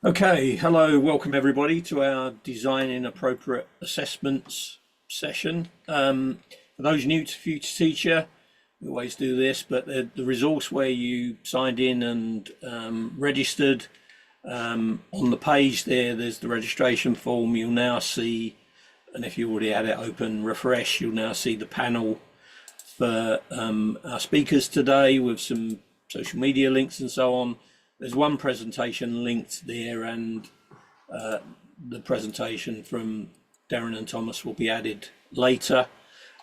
Okay, hello, welcome everybody to our Designing Appropriate Assessments session. For those new to Future Teacher, we always do this, but the resource where you signed in and registered, on the page there's the registration form. You'll now see, and if you already had it open, refresh, you'll now see the panel for our speakers today with some social media links and so on. There's one presentation linked there, and the presentation from Darren and Thomas will be added later.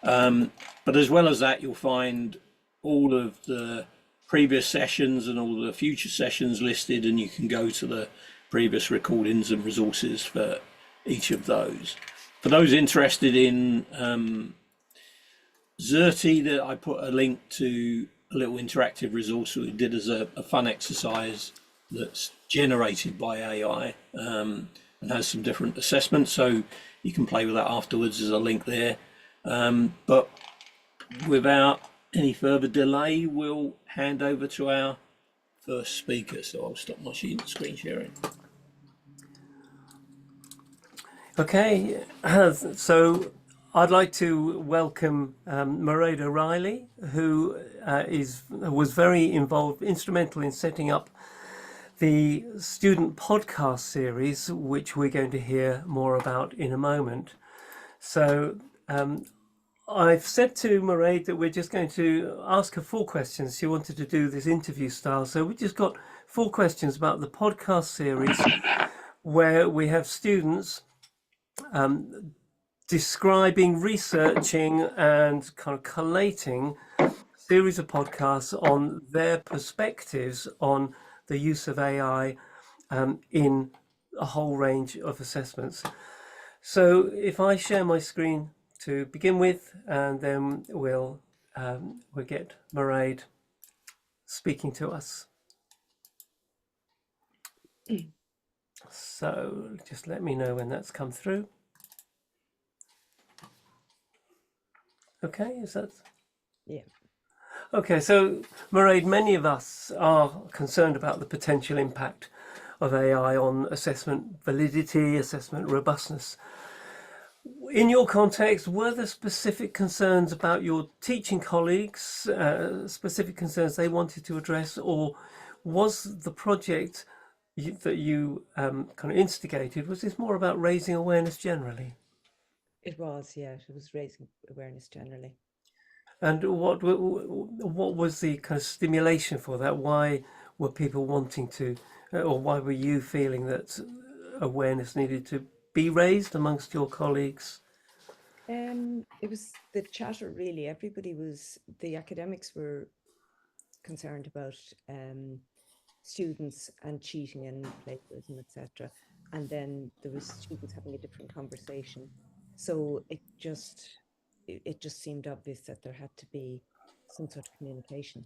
But as well as that, you'll find all of the previous sessions and all the future sessions listed, and you can go to the previous recordings and resources for each of those. For those interested in Xerti, that I put a link to a little interactive resource we did as a fun exercise that's generated by AI, and has some different assessments, so you can play with that afterwards. There's a link there. But without any further delay, we'll hand over to our first speaker. So I'll stop my screen sharing. Okay, so I'd like to welcome Mairead O'Reilly, who was very involved, instrumental in setting up the student podcast series, which we're going to hear more about in a moment. So I've said to Mairead that we're just going to ask her 4 questions. She wanted to do this interview style, so we just got 4 questions about the podcast series, where we have students describing, researching, and kind of collating a series of podcasts on their perspectives on the use of AI in a whole range of assessments. So if I share my screen to begin with, and then we'll get Mairead speaking to us. So just let me know when that's come through. Okay, is that? Yeah. Okay, so Mairead, many of us are concerned about the potential impact of AI on assessment validity, assessment robustness. In your context, were there specific concerns about your teaching colleagues, specific concerns they wanted to address, or was the project that you kind of instigated, was this more about raising awareness generally? It was, yeah, it was raising awareness generally. And what was the kind of stimulation for that? Why were people wanting to, or why were you feeling that awareness needed to be raised amongst your colleagues? It was the chatter really. The academics were concerned about students and cheating and plagiarism, etc. And then there was students having a different conversation. So it just seemed obvious that there had to be some sort of communication.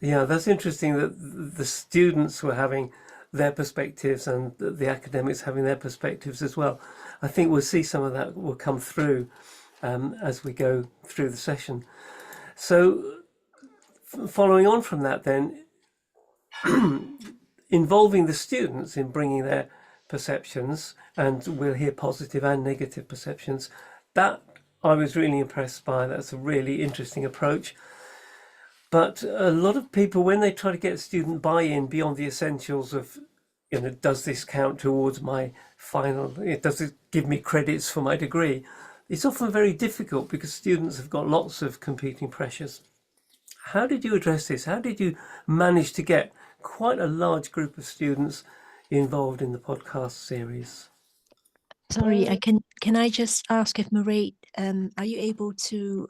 Yeah, that's interesting that the students were having their perspectives and the academics having their perspectives as well. I think we'll see some of that will come through as we go through the session. So following on from that then, involving the students in bringing their perceptions, and we'll hear positive and negative perceptions, that I was really impressed by. That's a really interesting approach. But a lot of people, when they try to get student buy-in beyond the essentials of, does this count towards my final, does it give me credits for my degree? It's often very difficult because students have got lots of competing pressures. How did you address this? How did you manage to get quite a large group of students involved in the podcast series? Sorry, Well, can I just ask if Mairead, are you able to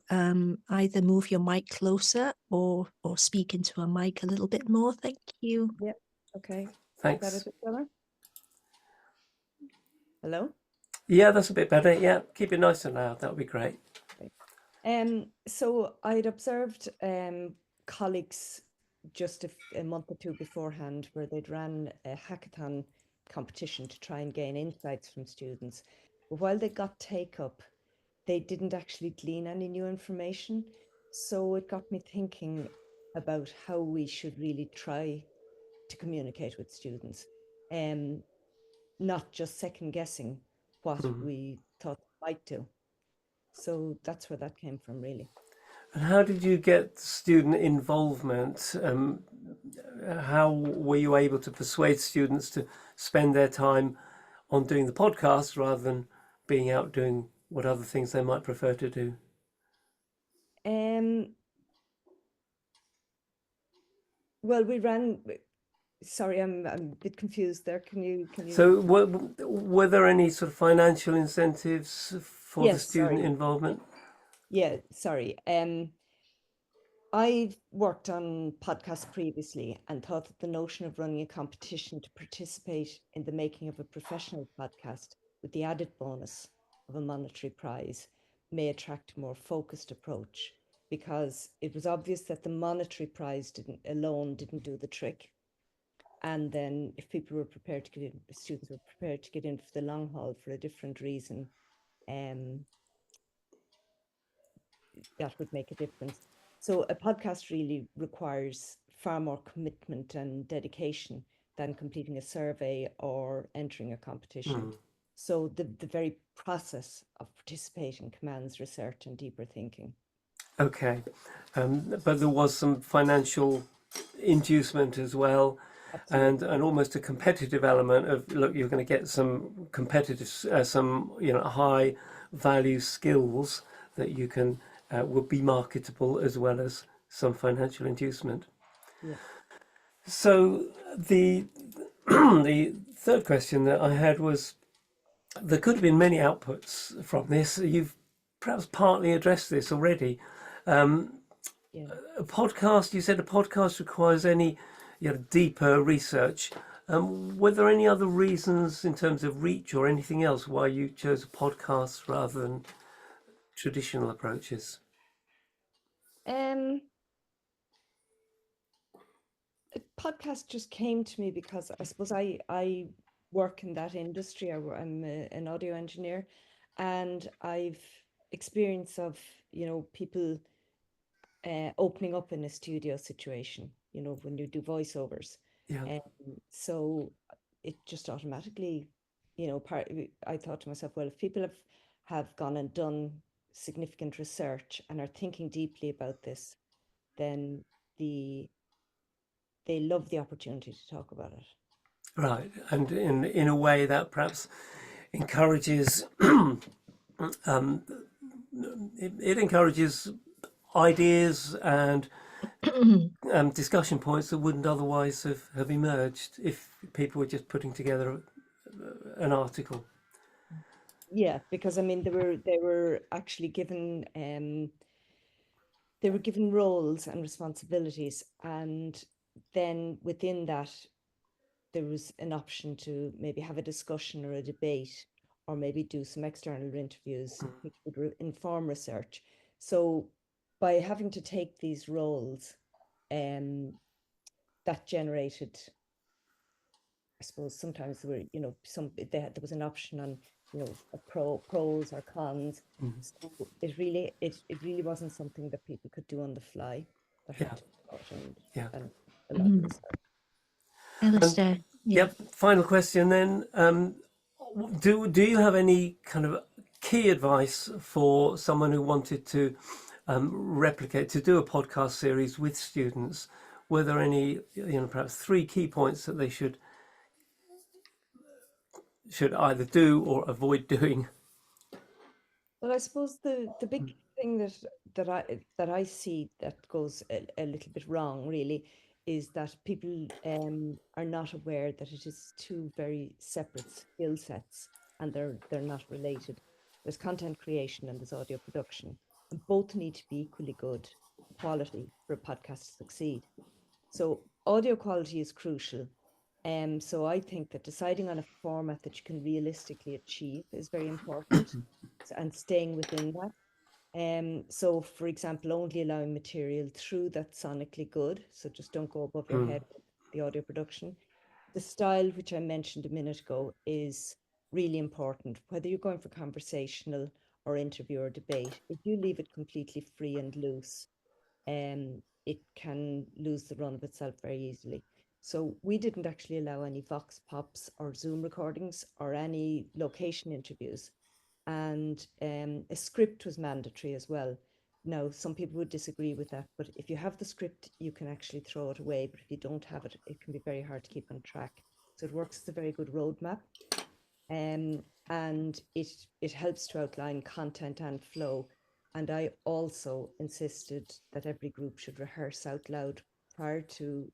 either move your mic closer or speak into a mic a little bit more? Thank you. yeah, okay. Is that Thanks. a bit better? Hello? Yeah, that's a bit better. Yeah, keep it nice and loud. That would be great. So I'd observed colleagues just a month or two beforehand where they'd ran a hackathon competition to try and gain insights from students. But while they got take up, they didn't actually glean any new information. So it got me thinking about how we should really try to communicate with students. not just second guessing what Mhm. we thought we might do. So that's where that came from, really. And how did you get student involvement? How were you able to persuade students to spend their time on doing the podcast rather than being out doing what other things they might prefer to do? Um, well, we ran. Sorry, I'm a bit confused there. Can you So, were there any sort of financial incentives for the Yes, student sorry. involvement? Yeah, sorry. I've worked on podcasts previously and thought that the notion of running a competition to participate in the making of a professional podcast with the added bonus of a monetary prize may attract a more focused approach, because it was obvious that the monetary prize didn't do the trick. And then if people were prepared to get in, students were prepared to get in for the long haul for a different reason, um, that would make a difference. So a podcast really requires far more commitment and dedication than completing a survey or entering a competition. So the very process of participating commands research and deeper thinking. Okay, but there was some financial inducement as well, Absolutely. and almost a competitive element of, look, you're going to get some competitive, some high value skills that you can will be marketable, as well as some financial inducement. Yeah. So the the third question that I had was, there could have been many outputs from this. You've perhaps partly addressed this already. Yeah. A podcast, you said a podcast requires any deeper research. Were there any other reasons in terms of reach or anything else why you chose a podcast rather than traditional approaches? Um, a podcast just came to me because I suppose I work in that industry. I'm an audio engineer, and I've experience of people opening up in a studio situation, when you do voiceovers. Yeah. Um, so it just automatically, I thought to myself, well, if people have gone and done significant research and are thinking deeply about this, then they love the opportunity to talk about it. Right, and in a way that perhaps encourages it encourages ideas and discussion points that wouldn't otherwise have emerged if people were just putting together an article. Yeah, because I mean they were actually given they were given roles and responsibilities, and then within that there was an option to maybe have a discussion or a debate, or maybe do some external interviews which would inform research. So by having to take these roles, that generated, I suppose sometimes there were, there was an option on, pros or cons. So it really wasn't something that people could do on the fly. There Yeah, had to be thought yeah. and a lot of research. And Alistair, yeah. yep, final question then. Do you have any kind of key advice for someone who wanted to replicate, to do a podcast series with students? Were there any, perhaps three key points that they should either do or avoid doing? Well, I suppose the big thing that I see that goes a little bit wrong really is that people are not aware that it is two very separate skill sets, and they're not related. There's content creation and there's audio production, and both need to be equally good quality for a podcast to succeed. So audio quality is crucial. So I think that deciding on a format that you can realistically achieve is very important, and staying within that. So for example, only allowing material through that's sonically good. So just don't go above your head with the audio production. The style, which I mentioned a minute ago, is really important. Whether you're going for conversational or interview or debate, if you leave it completely free and loose, it can lose the run of itself very easily. So we didn't actually allow any Vox Pops or Zoom recordings or any location interviews. And a script was mandatory as well. Now, some people would disagree with that, but if you have the script, you can actually throw it away. But if you don't have it, it can be very hard to keep on track. So it works as a very good roadmap. And it helps to outline content and flow. And I also insisted that every group should rehearse out loud prior to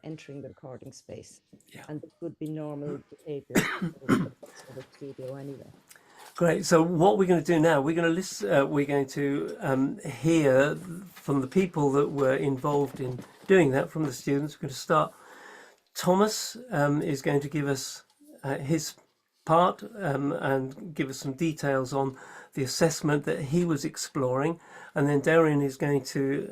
entering the recording space. Yeah. And this would be normal behavior for the studio anyway. Great. So what we're going to do now, we're going to listen. We're going to hear from the people that were involved in doing that, from the students. We're going to start. Thomas is going to give us his part and give us some details on the assessment that he was exploring, and then Darren is going to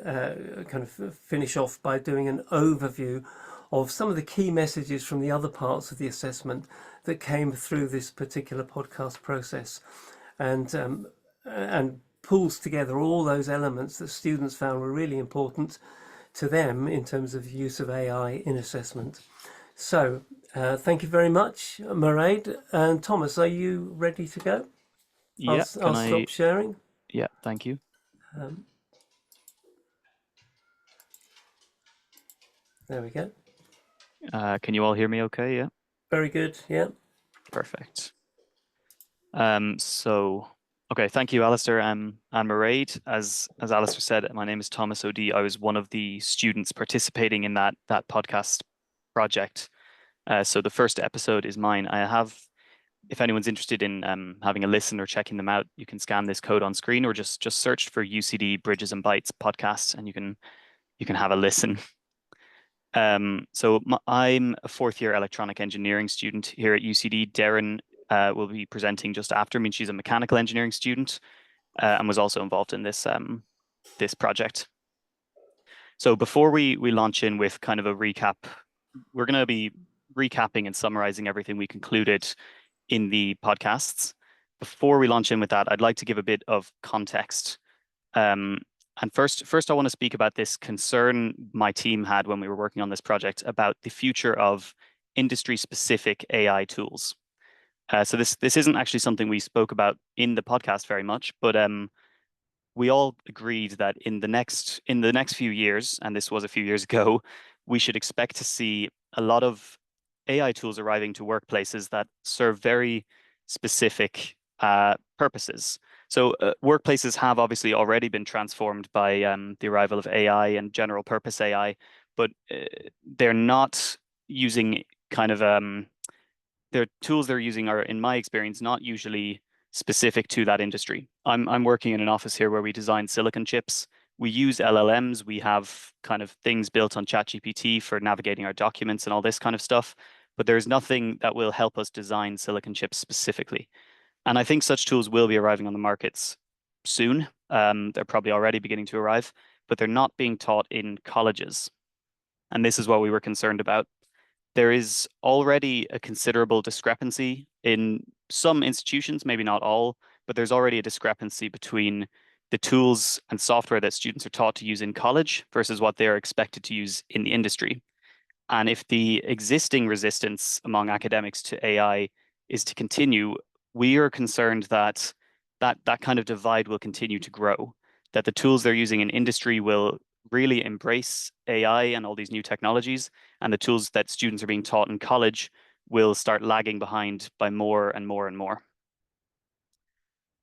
kind of finish off by doing an overview of some of the key messages from the other parts of the assessment that came through this particular podcast process, and pulls together all those elements that students found were really important to them in terms of use of AI in assessment. So thank you very much, Mairead. And Thomas, are you ready to go? Yeah, I'll stop sharing. Yeah, thank you. There we go. Can you all hear me okay? Yeah, Very good. Yeah. perfect. Okay, thank you, Alistair and Mairead. As Alistair said, my name is Thomas O'D. I was one of the students participating in that podcast project. So the first episode is mine. I have, if anyone's interested in having a listen or checking them out, you can scan this code on screen or just search for UCD Bridges and Bytes podcast, and you can have a listen. So I'm a fourth year electronic engineering student here at UCD. Darren will be presenting just after me. She's a mechanical engineering student and was also involved in this this project. So before we launch in with kind of a recap, we're going to be recapping and summarizing everything we concluded in the podcasts. Before we launch in with that, I'd like to give a bit of context. And first, I want to speak about this concern my team had when we were working on this project about the future of industry-specific AI tools. So this isn't actually something we spoke about in the podcast very much, but we all agreed that in the next few years, and this was a few years ago, we should expect to see a lot of AI tools arriving to workplaces that serve very specific purposes. So workplaces have obviously already been transformed by the arrival of AI and general purpose AI, but they're not using kind of their tools they're using are, in my experience, not usually specific to that industry. I'm working in an office here where we design silicon chips. We use LLMs. We have kind of things built on ChatGPT for navigating our documents and all this kind of stuff, but there's nothing that will help us design silicon chips specifically. And I think such tools will be arriving on the markets soon. They're probably already beginning to arrive, but they're not being taught in colleges. And this is what we were concerned about. There is already a considerable discrepancy in some institutions, maybe not all, but there's already a discrepancy between the tools and software that students are taught to use in college versus what they are expected to use in the industry. And if the existing resistance among academics to AI is to continue, we are concerned that kind of divide will continue to grow, that the tools they're using in industry will really embrace AI and all these new technologies, and the tools that students are being taught in college will start lagging behind by more and more and more.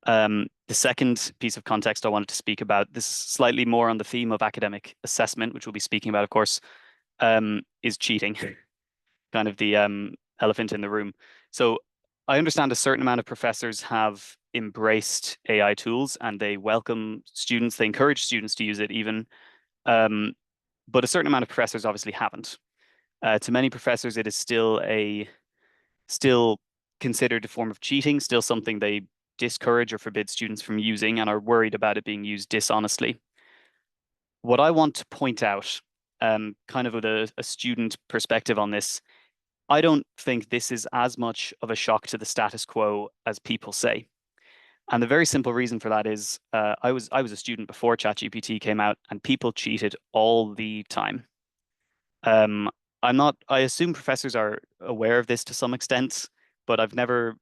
The second piece of context I wanted to speak about, this is slightly more on the theme of academic assessment, which we'll be speaking about, of course, is cheating, kind of the elephant in the room. So I understand a certain amount of professors have embraced AI tools and they welcome students, they encourage students to use it even, but a certain amount of professors obviously haven't. To many professors, it is still considered a form of cheating, still something they discourage or forbid students from using and are worried about it being used dishonestly. What I want to point out, kind of with a student perspective on this, I don't think this is as much of a shock to the status quo as people say. And the very simple reason for that is I was a student before ChatGPT came out and people cheated all the time. I assume professors are aware of this to some extent, but I've never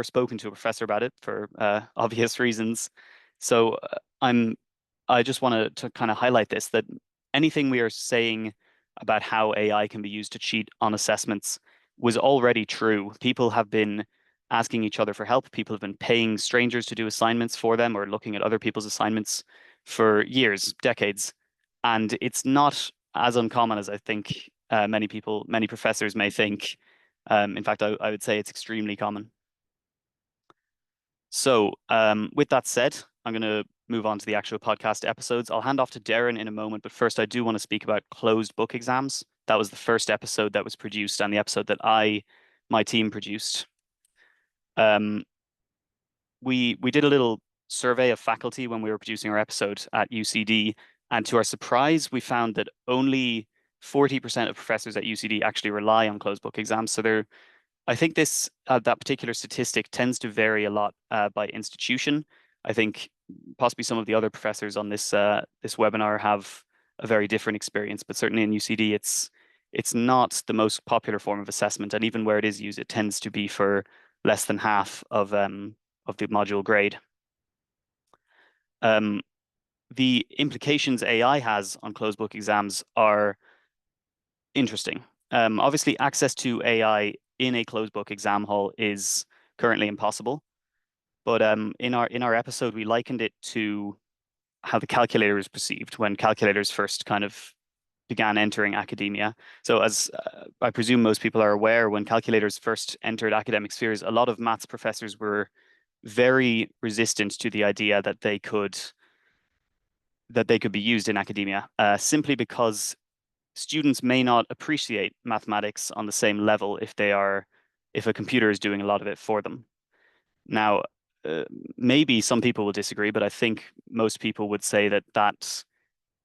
spoken to a professor about it for obvious reasons. So I just wanted to kind of highlight this, that anything we are saying about how AI can be used to cheat on assessments was already true. People have been asking each other for help. People have been paying strangers to do assignments for them or looking at other people's assignments for years, decades. And it's not as uncommon as I think many professors may think. In fact, I would say it's extremely common. So with that said, I'm going to move on to the actual podcast episodes. I'll hand off to Darren in a moment, but first I do want to speak about closed book exams. That was the first episode that was produced and the episode that my team produced. We did a little survey of faculty when we were producing our episode at UCD, and to our surprise, we found that only 40% of professors at UCD actually rely on closed book exams. So I think that particular statistic tends to vary a lot by institution. I think possibly some of the other professors on this webinar have a very different experience, but certainly in UCD, it's not the most popular form of assessment, and even where it is used, it tends to be for less than half of the module grade. The implications AI has on closed book exams are interesting. Obviously, access to AI in a closed book exam hall is currently impossible. But in our episode, we likened it to how the calculator is perceived when calculators first kind of began entering academia. So as I presume most people are aware, when calculators first entered academic spheres, a lot of maths professors were very resistant to the idea that they could be used in academia, simply because students may not appreciate mathematics on the same level if a computer is doing a lot of it for them. Now, maybe some people will disagree, but I think most people would say that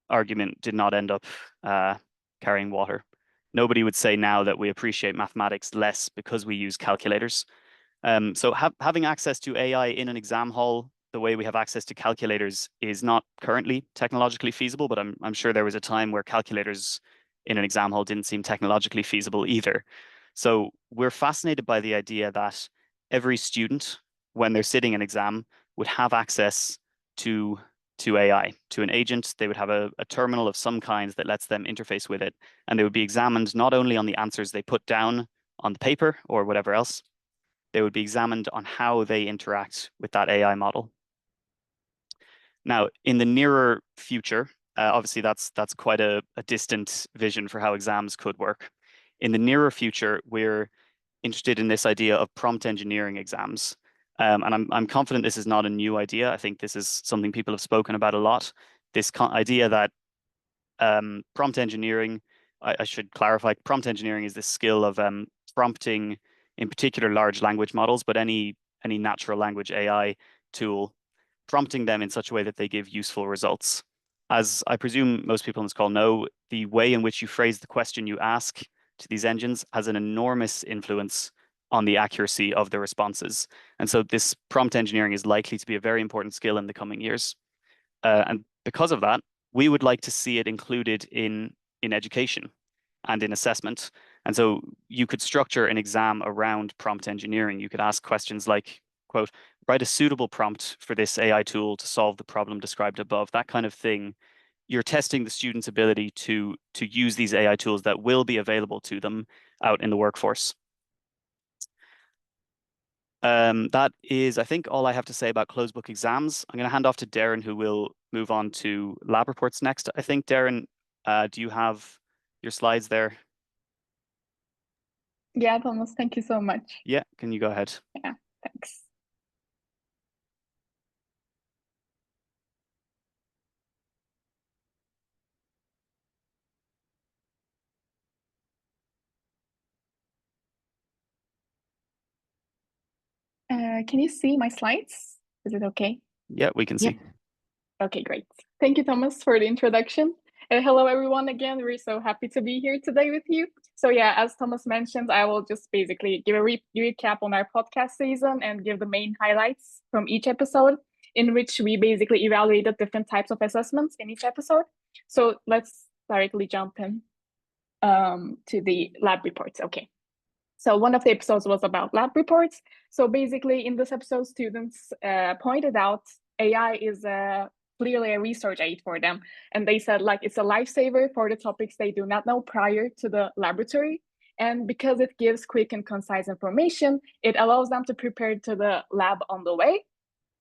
argument did not end up carrying water. Nobody would say now that we appreciate mathematics less because we use calculators. So having access to AI in an exam hall the way we have access to calculators is not currently technologically feasible, but I'm sure there was a time where calculators in an exam hall didn't seem technologically feasible either. So we're fascinated by the idea that every student, when they're sitting an exam, would have access to AI, to an agent. They would have a terminal of some kind that lets them interface with it, and they would be examined not only on the answers they put down on the paper or whatever else, they would be examined on how they interact with that AI model. Now, in the nearer future, obviously that's quite a distant vision for how exams could work. In the nearer future, we're interested in this idea of prompt engineering exams. And I'm confident this is not a new idea. I think this is something people have spoken about a lot. This idea that prompt engineering, I should clarify, prompt engineering is this skill of prompting, in particular, large language models, but any natural language AI tool, prompting them in such a way that they give useful results. As I presume most people on this call know, the way in which you phrase the question you ask to these engines has an enormous influence on the accuracy of the responses. And so this prompt engineering is likely to be a very important skill in the coming years. And because of that, we would like to see it included in education and in assessment. And so you could structure an exam around prompt engineering. You could ask questions like, quote, write a suitable prompt for this AI tool to solve the problem described above, that kind of thing. You're testing the student's ability to use these AI tools that will be available to them out in the workforce. That is, I think, all I have to say about closed book exams. I'm going to hand off to Darren, who will move on to lab reports next. I think, Darren, do you have your slides there? Yeah, Thomas, thank you so much. Yeah, can you go ahead? Yeah, thanks. Can you see my slides? Is it okay? Yeah, we can see. Okay, great. Thank you, Thomas, for the introduction. Hello, everyone, again. We're so happy to be here today with you. So yeah, as Thomas mentioned, I will just basically give a recap on our podcast season and give the main highlights from each episode, in which we basically evaluated different types of assessments in each episode. So let's directly jump in. to the lab reports. Okay. So one of the episodes was about lab reports. So basically in this episode, students pointed out AI is clearly a research aid for them. And they said like it's a lifesaver for the topics they do not know prior to the laboratory. And because it gives quick and concise information, it allows them to prepare to the lab on the way.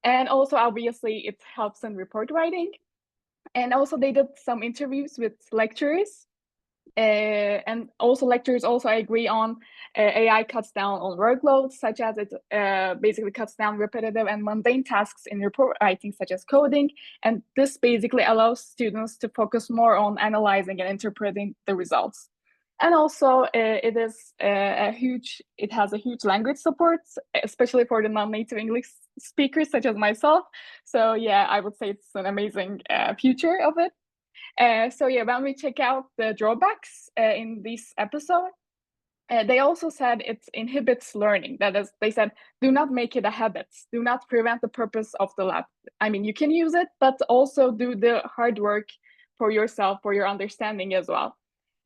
And also obviously it helps in report writing. And also they did some interviews with lecturers. And also lecturers also agree on AI cuts down on workloads, such as it basically cuts down repetitive and mundane tasks in report writing, such as coding. And this basically allows students to focus more on analyzing and interpreting the results. And also it has a huge language support, especially for the non-native English speakers such as myself. So yeah, I would say it's an amazing future of it. So yeah, when we check out the drawbacks in this episode, they also said it inhibits learning. That is, they said, do not make it a habit. Do not prevent the purpose of the lab. I mean, you can use it, but also do the hard work for yourself, for your understanding as well.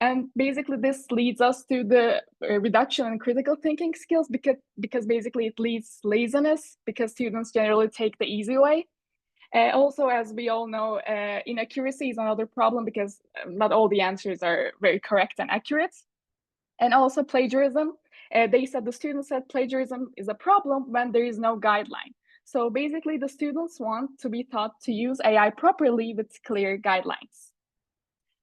And basically this leads us to the reduction in critical thinking skills because basically it leads laziness because students generally take the easy way. Also, as we all know, inaccuracy is another problem because not all the answers are very correct and accurate. And also plagiarism. They said the students said plagiarism is a problem when there is no guideline. So basically the students want to be taught to use AI properly with clear guidelines.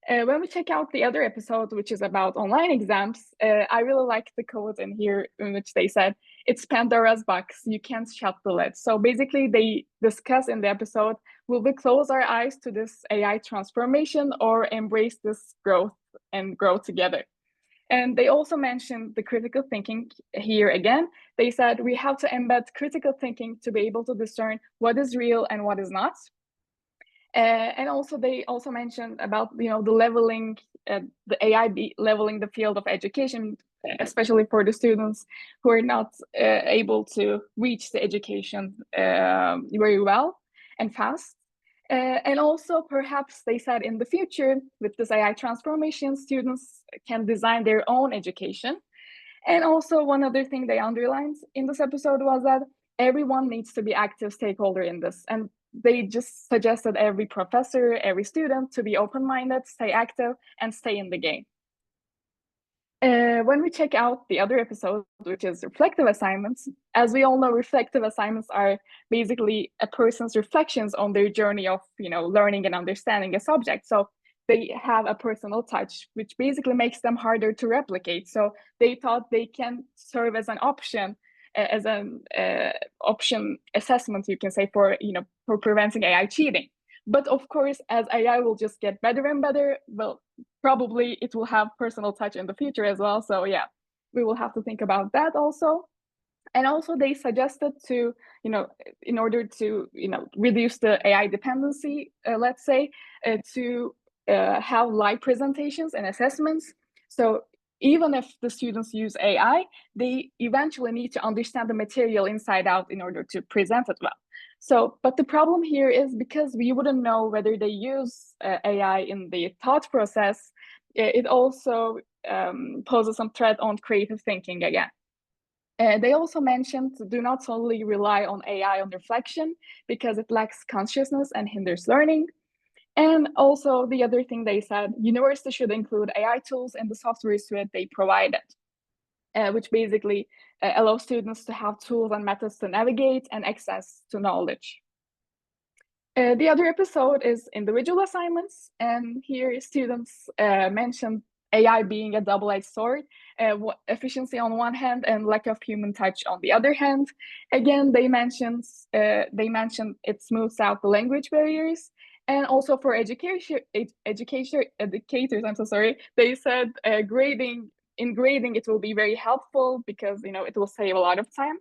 When we check out the other episode, which is about online exams, I really like the quote in here in which they said, it's Pandora's box, you can't shut the lid. So basically they discuss in the episode, will we close our eyes to this AI transformation or embrace this growth and grow together? And they also mentioned the critical thinking here again. They said we have to embed critical thinking to be able to discern what is real and what is not. And also they also mentioned about the leveling, the AI leveling the field of education, especially for the students who are not able to reach the education very well and fast. And also perhaps they said in the future with this AI transformation, students can design their own education. And also one other thing they underlined in this episode was that everyone needs to be active stakeholder in this. And they just suggested every professor, every student to be open-minded, stay active, and stay in the game. When we check out the other episode, which is reflective assignments, as we all know, reflective assignments are basically a person's reflections on their journey of learning and understanding a subject. So they have a personal touch, which basically makes them harder to replicate. So they thought they can serve as an option, as an option assessment, you can say, for preventing AI cheating. But of course, as AI will just get better and better, well, probably it will have personal touch in the future as well. So yeah, we will have to think about that also. And also they suggested to, in order to, reduce the AI dependency, let's say, to have live presentations and assessments. So even if the students use AI, they eventually need to understand the material inside out in order to present it well. So, but the problem here is because we wouldn't know whether they use AI in the thought process, it also poses some threat on creative thinking again. They also mentioned to do not solely rely on AI on reflection because it lacks consciousness and hinders learning. And also the other thing they said, universities should include AI tools in the software suite they provided, which basically allows students to have tools and methods to navigate and access to knowledge. The other episode is individual assignments, and here students mentioned AI being a double-edged sword, efficiency on one hand and lack of human touch on the other hand. Again, they mentioned it smooths out the language barriers. And also for educators, I'm so sorry, they said grading it will be very helpful because it will save a lot of time.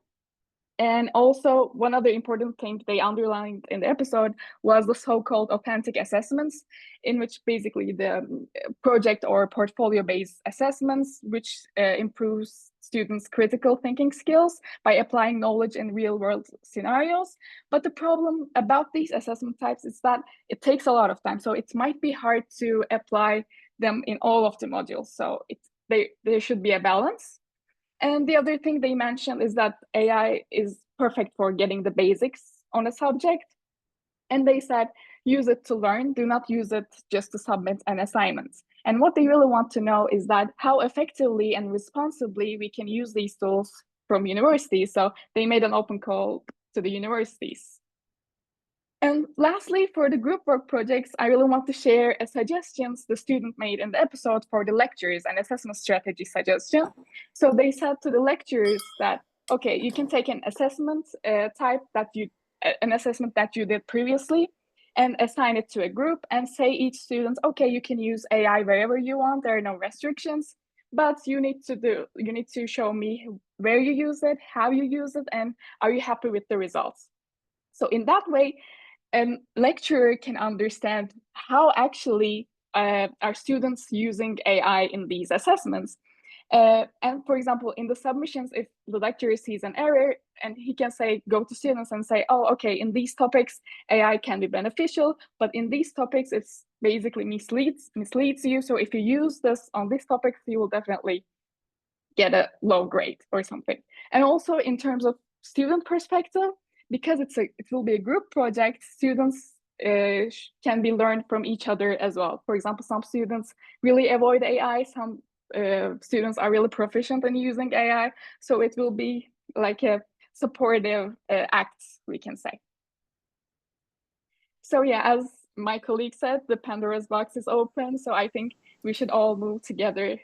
And also one other important thing they underlined in the episode was the so-called authentic assessments, in which basically the project or portfolio-based assessments, which improves students' critical thinking skills by applying knowledge in real-world scenarios. But the problem about these assessment types is that it takes a lot of time. So it might be hard to apply them in all of the modules. So there should be a balance. And the other thing they mentioned is that AI is perfect for getting the basics on a subject. And they said, use it to learn, do not use it just to submit an assignment. And what they really want to know is that how effectively and responsibly we can use these tools from universities. So they made an open call to the universities. And lastly, for the group work projects, I really want to share a suggestions the student made in the episode for the lectures and assessment strategy suggestion. So they said to the lecturers that, okay, you can take an assessment type that an assessment that you did previously and assign it to a group and say each student, okay, you can use AI wherever you want, there are no restrictions, but you need to show me where you use it, how you use it, and are you happy with the results? So in that way, a lecturer can understand how actually are students using AI in these assessments. And for example, in the submissions, if the lecturer sees an error, and he can say, go to students and say, oh, okay, in these topics, AI can be beneficial, but in these topics, it's basically misleads you. So if you use this on these topics, you will definitely get a low grade or something. And also in terms of student perspective, because it will be a group project, students can be learned from each other as well. For example, some students really avoid AI, some students are really proficient in using AI. So it will be like a supportive act, we can say. So yeah, as my colleague said, the Pandora's box is open. So I think we should all move together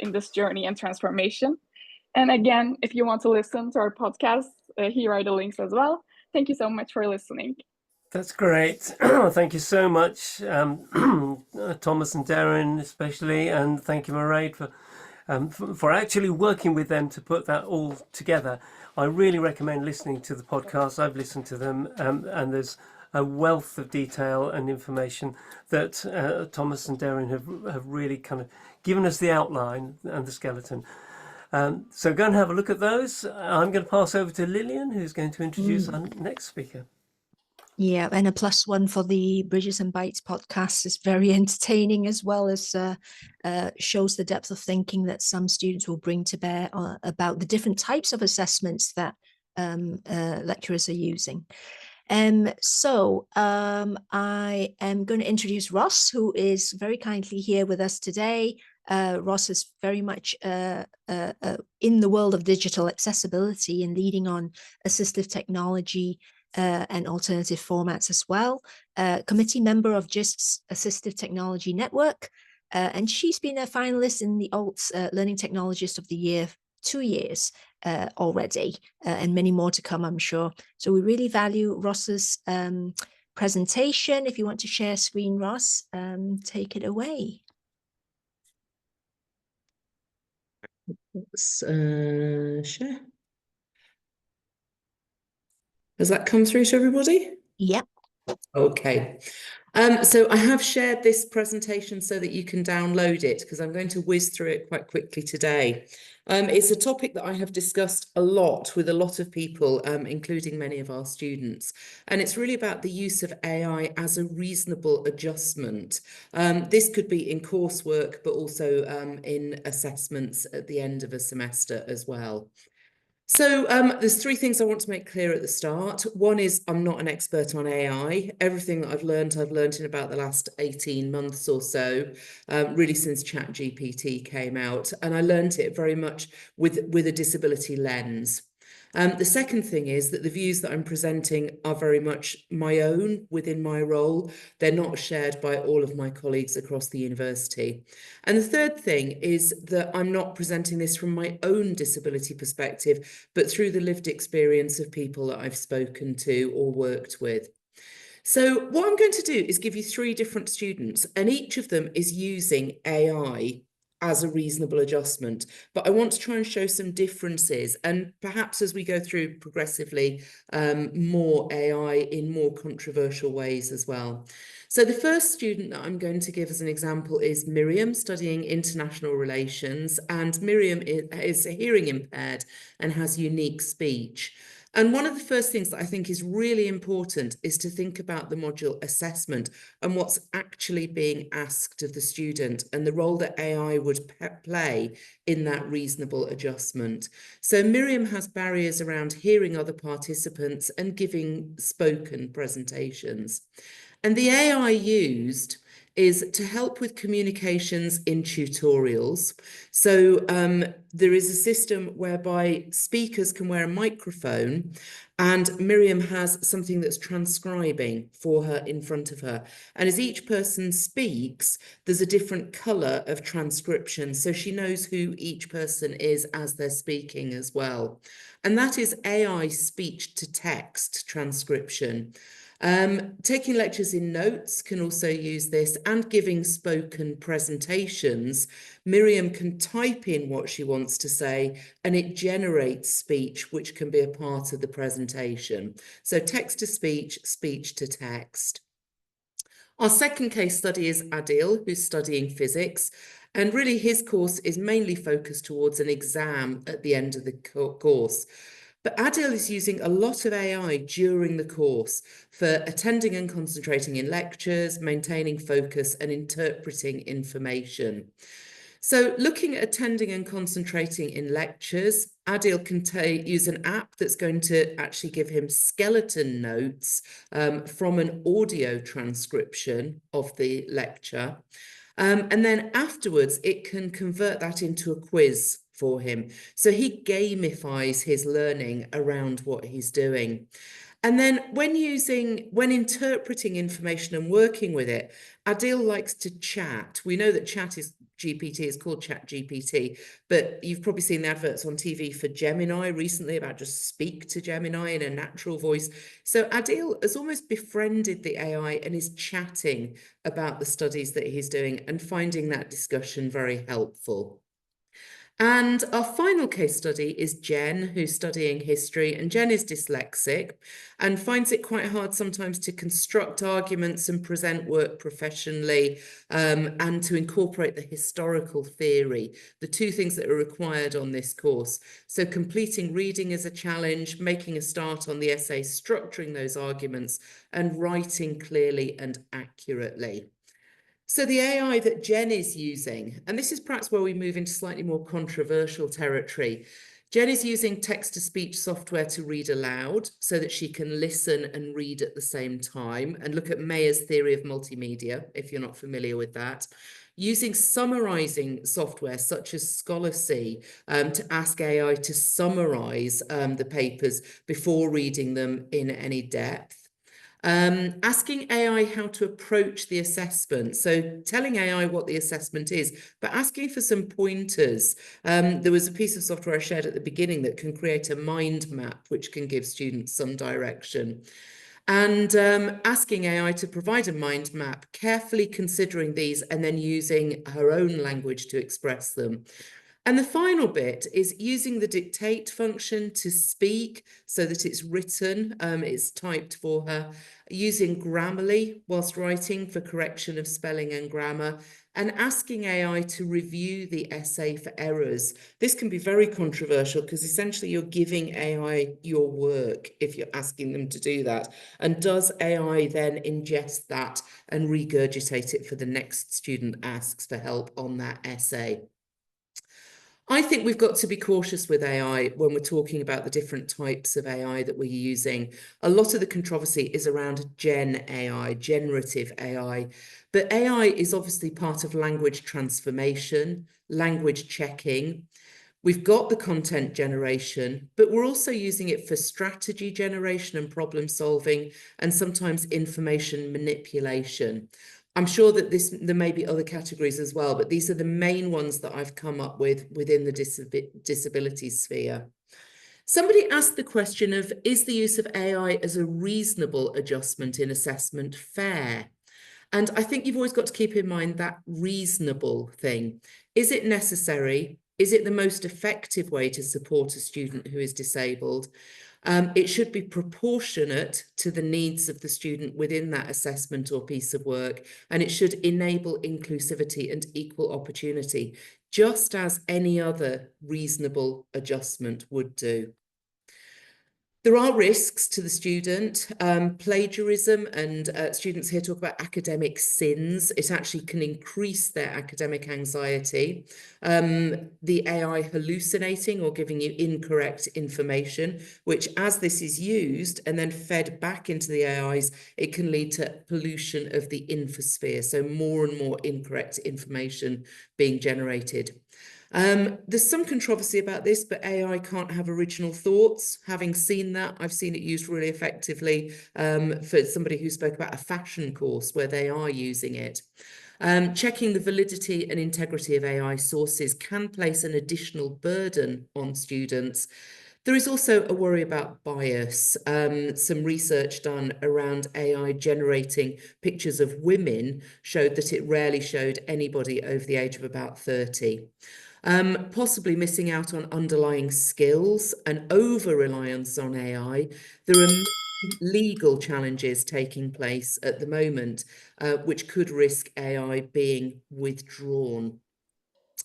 in this journey and transformation. And again, if you want to listen to our podcast, here are the links as well. Thank you so much for listening. That's great. Thank you so much, Thomas and Darren especially, and thank you, Mairead, for actually working with them to put that all together. I really recommend listening to the podcast. I've listened to them, and there's a wealth of detail and information that Thomas and Darren have really kind of given us the outline and the skeleton. So go and have a look at those. I'm going to pass over to Lillian, who's going to introduce our next speaker. Yeah, and a +1 for the Bridges and Bytes podcast is very entertaining, as well as shows the depth of thinking that some students will bring to bear about the different types of assessments that lecturers are using. So I am going to introduce Ross, who is very kindly here with us today. Ross is very much in the world of digital accessibility and leading on assistive technology and alternative formats as well. Committee member of GIST's Assistive Technology Network, and she's been a finalist in the ALT's Learning Technologist of the Year 2 years already, and many more to come, I'm sure. So we really value Ross's presentation. If you want to share screen, Ross, take it away. Let's share. Has that come through to everybody? Yep. Okay. So I have shared this presentation so that you can download it, because I'm going to whiz through it quite quickly today. It's a topic that I have discussed a lot with a lot of people, including many of our students. And it's really about the use of AI as a reasonable adjustment. This could be in coursework, but also in assessments at the end of a semester as well. So there's 3 things I want to make clear at the start. One is I'm not an expert on AI. Everything that I've learned in about the last 18 months or so, really since ChatGPT came out. And I learned it very much with a disability lens. The second thing is that the views that I'm presenting are very much my own within my role. They're not shared by all of my colleagues across the university. And the third thing is that I'm not presenting this from my own disability perspective, but through the lived experience of people that I've spoken to or worked with. So what I'm going to do is give you 3 different students, and each of them is using AI as a reasonable adjustment. But I want to try and show some differences, and perhaps as we go through progressively, more AI in more controversial ways as well. So the first student that I'm going to give as an example is Miriam, studying international relations, and Miriam is hearing impaired and has unique speech. And one of the first things that I think is really important is to think about the module assessment and what's actually being asked of the student and the role that AI would play in that reasonable adjustment. So Miriam has barriers around hearing other participants and giving spoken presentations. And the AI used is to help with communications in tutorials. So there is a system whereby speakers can wear a microphone and Miriam has something that's transcribing for her in front of her. And as each person speaks, there's a different colour of transcription. So she knows who each person is as they're speaking as well. And that is AI speech to text transcription. Taking lectures in notes can also use this, and giving spoken presentations. Miriam can type in what she wants to say and it generates speech which can be a part of the presentation. So text to speech, speech to text. Our second case study is Adil, who's studying physics. And really his course is mainly focused towards an exam at the end of the course. But Adil is using a lot of AI during the course for attending and concentrating in lectures, maintaining focus and interpreting information. So looking at attending and concentrating in lectures, Adil can use an app that's going to actually give him skeleton notes from an audio transcription of the lecture. And then afterwards, it can convert that into a quiz for him. So he gamifies his learning around what he's doing. And then when interpreting information and working with it, Adil likes to chat. We know that GPT is called ChatGPT, but you've probably seen the adverts on TV for Gemini recently about just speak to Gemini in a natural voice. So Adil has almost befriended the AI and is chatting about the studies that he's doing and finding that discussion very helpful. And our final case study is Jen, who's studying history, and Jen is dyslexic and finds it quite hard sometimes to construct arguments and present work professionally and to incorporate the historical theory, the two things that are required on this course. So completing reading is a challenge, making a start on the essay, structuring those arguments and writing clearly and accurately. So the AI that Jen is using, and this is perhaps where we move into slightly more controversial territory. Jen is using text-to-speech software to read aloud so that she can listen and read at the same time, and look at Mayer's theory of multimedia, if you're not familiar with that. Using summarizing software such as Scholasy to ask AI to summarize the papers before reading them in any depth. Asking AI how to approach the assessment. So telling AI what the assessment is, but asking for some pointers. There was a piece of software I shared at the beginning that can create a mind map, which can give students some direction. And asking AI to provide a mind map, carefully considering these and then using her own language to express them. And the final bit is using the dictate function to speak so that it's written, it's typed for her, using Grammarly whilst writing for correction of spelling and grammar, and asking AI to review the essay for errors. This can be very controversial because essentially you're giving AI your work if you're asking them to do that. And does AI then ingest that and regurgitate it for the next student asks for help on that essay? I think we've got to be cautious with AI when we're talking about the different types of AI that we're using. A lot of the controversy is around Gen AI, generative AI, but AI is obviously part of language transformation, language checking. We've got the content generation, but we're also using it for strategy generation and problem solving, and sometimes information manipulation. I'm sure that there may be other categories as well, but these are the main ones that I've come up with within the disability sphere. Somebody asked the question of, is the use of AI as a reasonable adjustment in assessment fair? And I think you've always got to keep in mind that reasonable thing. Is it necessary? Is it the most effective way to support a student who is disabled? It should be proportionate to the needs of the student within that assessment or piece of work, and it should enable inclusivity and equal opportunity, just as any other reasonable adjustment would do. There are risks to the student, plagiarism, and students here talk about academic sins. It actually can increase their academic anxiety. The AI hallucinating or giving you incorrect information, which as this is used and then fed back into the AIs, it can lead to pollution of the infosphere. So more and more incorrect information being generated. There's some controversy about this, but AI can't have original thoughts. Having seen that, I've seen it used really effectively for somebody who spoke about a fashion course where they are using it. Checking the validity and integrity of AI sources can place an additional burden on students. There is also a worry about bias. Some research done around AI generating pictures of women showed that it rarely showed anybody over the age of about 30. Possibly missing out on underlying skills and over-reliance on AI. There are legal challenges taking place at the moment, which could risk AI being withdrawn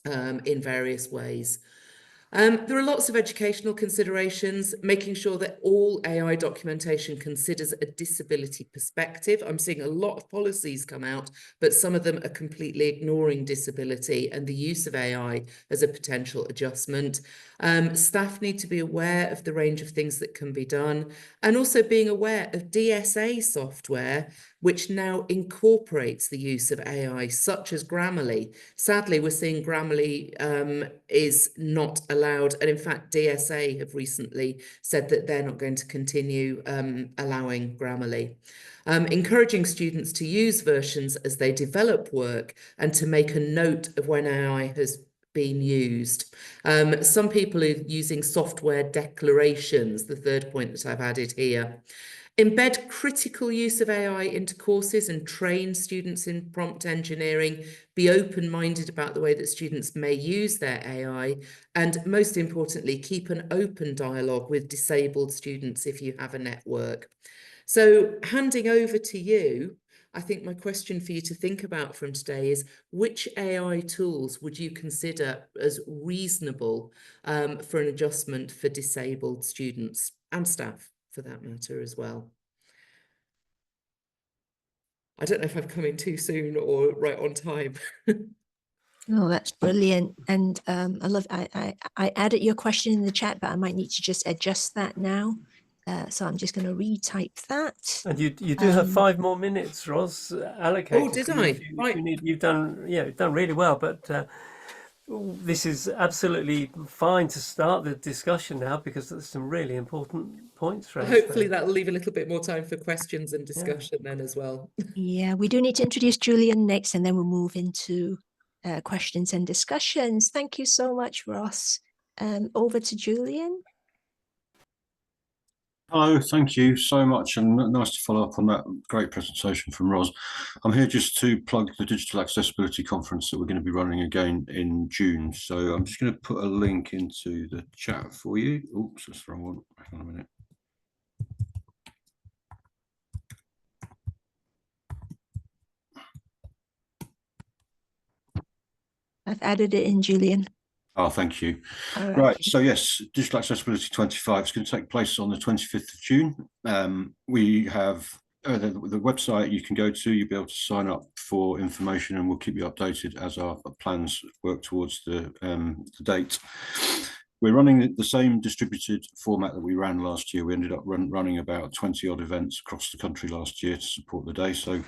in various ways. There are lots of educational considerations, making sure that all AI documentation considers a disability perspective. I'm seeing a lot of policies come out, but some of them are completely ignoring disability and the use of AI as a potential adjustment. Staff need to be aware of the range of things that can be done, and also being aware of DSA software, which now incorporates the use of AI, such as Grammarly. Sadly, we're seeing Grammarly is not allowed. And in fact, DSA have recently said that they're not going to continue allowing Grammarly. Encouraging students to use versions as they develop work and to make a note of when AI has been used. Some people are using software declarations, the third point that I've added here. Embed critical use of AI into courses and train students in prompt engineering. Be open-minded about the way that students may use their AI. And most importantly, keep an open dialogue with disabled students if you have a network. So handing over to you, I think my question for you to think about from today is, which AI tools would you consider as reasonable for an adjustment for disabled students and staff, for that matter as well? I don't know if I've come in too soon or right on time. Oh, that's brilliant. And I added your question in the chat, but I might need to just adjust that now. So I'm just going to retype that. And you do have 5 more minutes, Ros, allocated. Oh, did to you I? if you Right. need. You've done really well, but this is absolutely fine to start the discussion now, because there's some really important points raised. Hopefully that'll leave a little bit more time for questions and discussion then as well. Yeah, we do need to introduce Julian next, and then we'll move into questions and discussions. Thank you so much, Ross. Over to Julian. Hello, thank you so much, and nice to follow up on that great presentation from Ros. I'm here just to plug the Digital Accessibility Conference that we're going to be running again in June. So I'm just going to put a link into the chat for you. Oops, that's the wrong one. Hang on a minute. I've added it in, Julian. Oh, thank you. All Right, so yes, Digital Accessibility 25 is going to take place on the 25th of June. We have the website you can go to, you'll be able to sign up for information, and we'll keep you updated as our plans work towards the date. We're running the same distributed format that we ran last year. We ended up running about 20 odd events across the country last year to support the day. So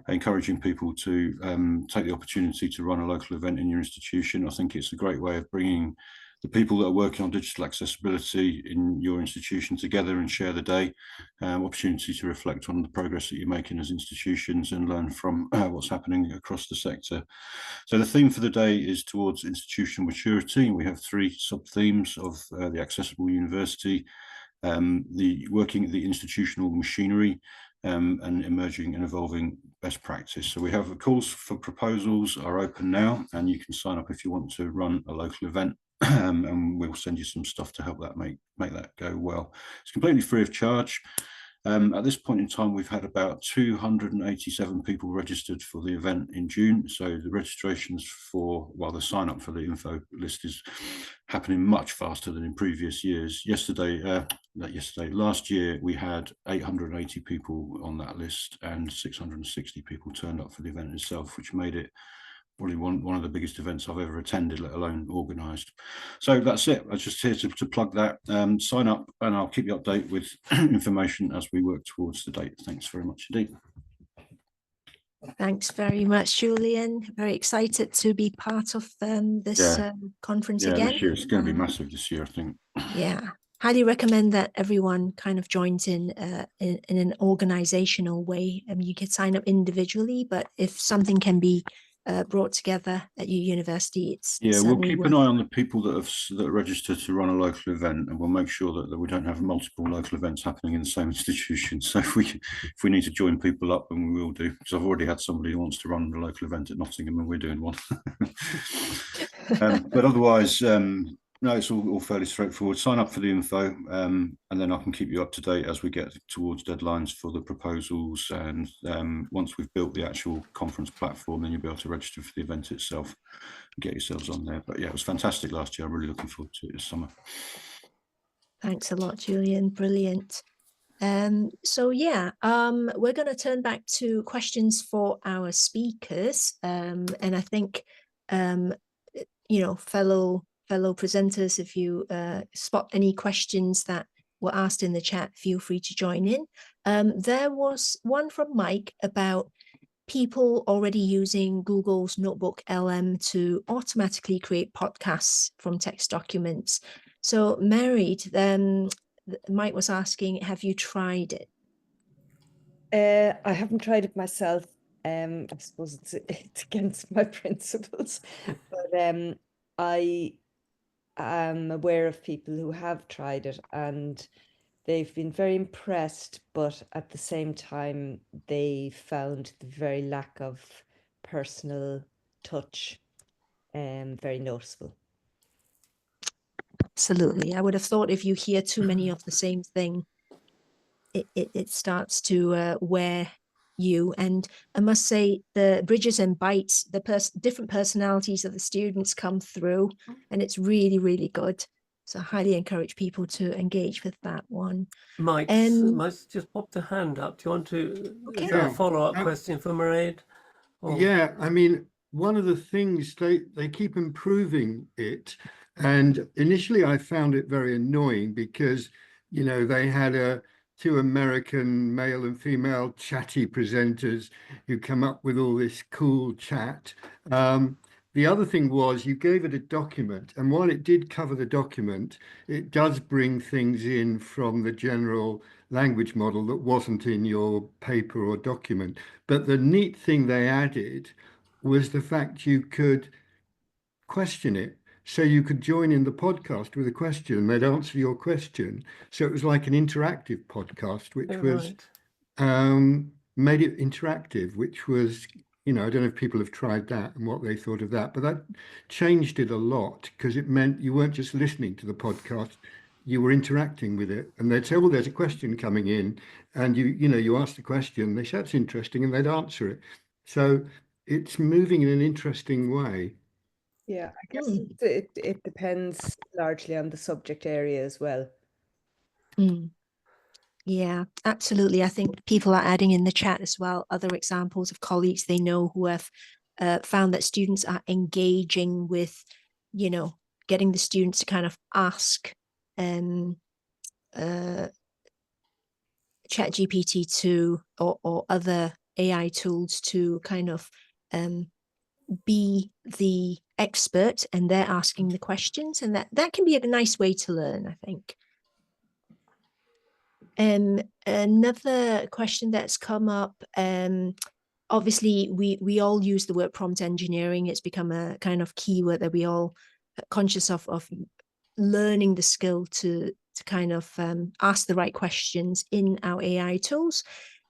encouraging people to take the opportunity to run a local event in your institution. I think it's a great way of bringing the people that are working on digital accessibility in your institution together and share the day, opportunity to reflect on the progress that you're making as institutions and learn from what's happening across the sector. So the theme for the day is towards institutional maturity. We have 3 sub-themes of the accessible university, the working the institutional machinery, and emerging and evolving best practice. So we have the calls for proposals are open now, and you can sign up if you want to run a local event, and we'll send you some stuff to help that make that go well. It's completely free of charge. At this point in time, we've had about 287 people registered for the event in June. So the registrations the sign up for the info list is happening much faster than in previous years. Yesterday, that yesterday. Last year, we had 880 people on that list, and 660 people turned up for the event itself, which made it probably one of the biggest events I've ever attended, let alone organised. So that's it. I was just here to plug that. Sign up, and I'll keep you updated with information as we work towards the date. Thanks very much indeed. Thanks very much, Julian. Very excited to be part of this conference again. This year it's going to be massive this year, I think. Yeah, highly recommend that everyone kind of joins in an organizational way. I mean, you could sign up individually, but if something can be brought together at your university, it's we'll keep an eye on the people that are registered to run a local event, and we'll make sure that we don't have multiple local events happening in the same institution. So if we need to join people up, then we will do, because I've already had somebody who wants to run a local event at Nottingham, and we're doing one. But otherwise, no, it's all fairly straightforward. Sign up for the info, and then I can keep you up to date as we get towards deadlines for the proposals. And once we've built the actual conference platform, then you'll be able to register for the event itself and get yourselves on there. But yeah, it was fantastic last year. I'm really looking forward to it this summer. Thanks a lot, Julian. Brilliant. So yeah, we're going to turn back to questions for our speakers. And I think, fellow presenters, if you spot any questions that were asked in the chat, feel free to join in. There was one from Mike about people already using Google's Notebook LM to automatically create podcasts from text documents. So Mary, Mike was asking, have you tried it? I haven't tried it myself. I suppose it's against my principles, but I am aware of people who have tried it, and they've been very impressed, but at the same time, they found the very lack of personal touch very noticeable. Absolutely. I would have thought if you hear too many of the same thing, it starts to wear you. And I must say, the Bridges and Bytes, the different personalities of the students come through, and it's really, really good. So I highly encourage people to engage with that one. Mike's just popped a hand up. Do you want to Okay. is there a follow-up question for Mairead? Yeah, I mean, one of the things they keep improving it, and initially I found it very annoying because they had two American male and female chatty presenters who come up with all this cool chat. The other thing was you gave it a document, and while it did cover the document, it does bring things in from the general language model that wasn't in your paper or document. But the neat thing they added was the fact you could question it. So you could join in the podcast with a question, they'd answer your question. So it was like an interactive podcast, which made it interactive, which was, I don't know if people have tried that and what they thought of that, but that changed it a lot, because it meant you weren't just listening to the podcast, you were interacting with it. And they'd say, well, there's a question coming in, and you ask the question, they say it's interesting, and they'd answer it. So it's moving in an interesting way. Yeah, I guess it depends largely on the subject area as well. Yeah, absolutely. I think people are adding in the chat as well other examples of colleagues they know who have found that students are engaging with, getting the students to kind of ask ChatGPT or other AI tools to kind of be the expert, and they're asking the questions, and that can be a nice way to learn, I think. Another question that's come up, obviously we all use the word prompt engineering. It's become a kind of keyword that we all conscious of learning the skill to kind of ask the right questions in our AI tools.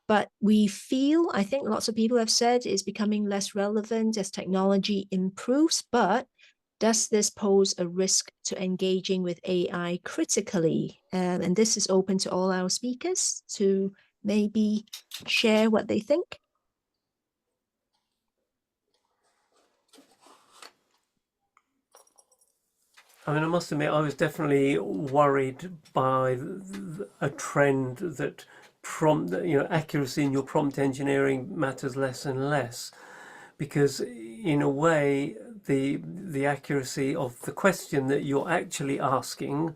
But we feel, I think lots of people have said, it's becoming less relevant as technology improves. But does this pose a risk to engaging with AI critically? And this is open to all our speakers to maybe share what they think. I mean, I must admit, I was definitely worried by a trend that accuracy in your prompt engineering matters less and less, because in a way, the accuracy of the question that you're actually asking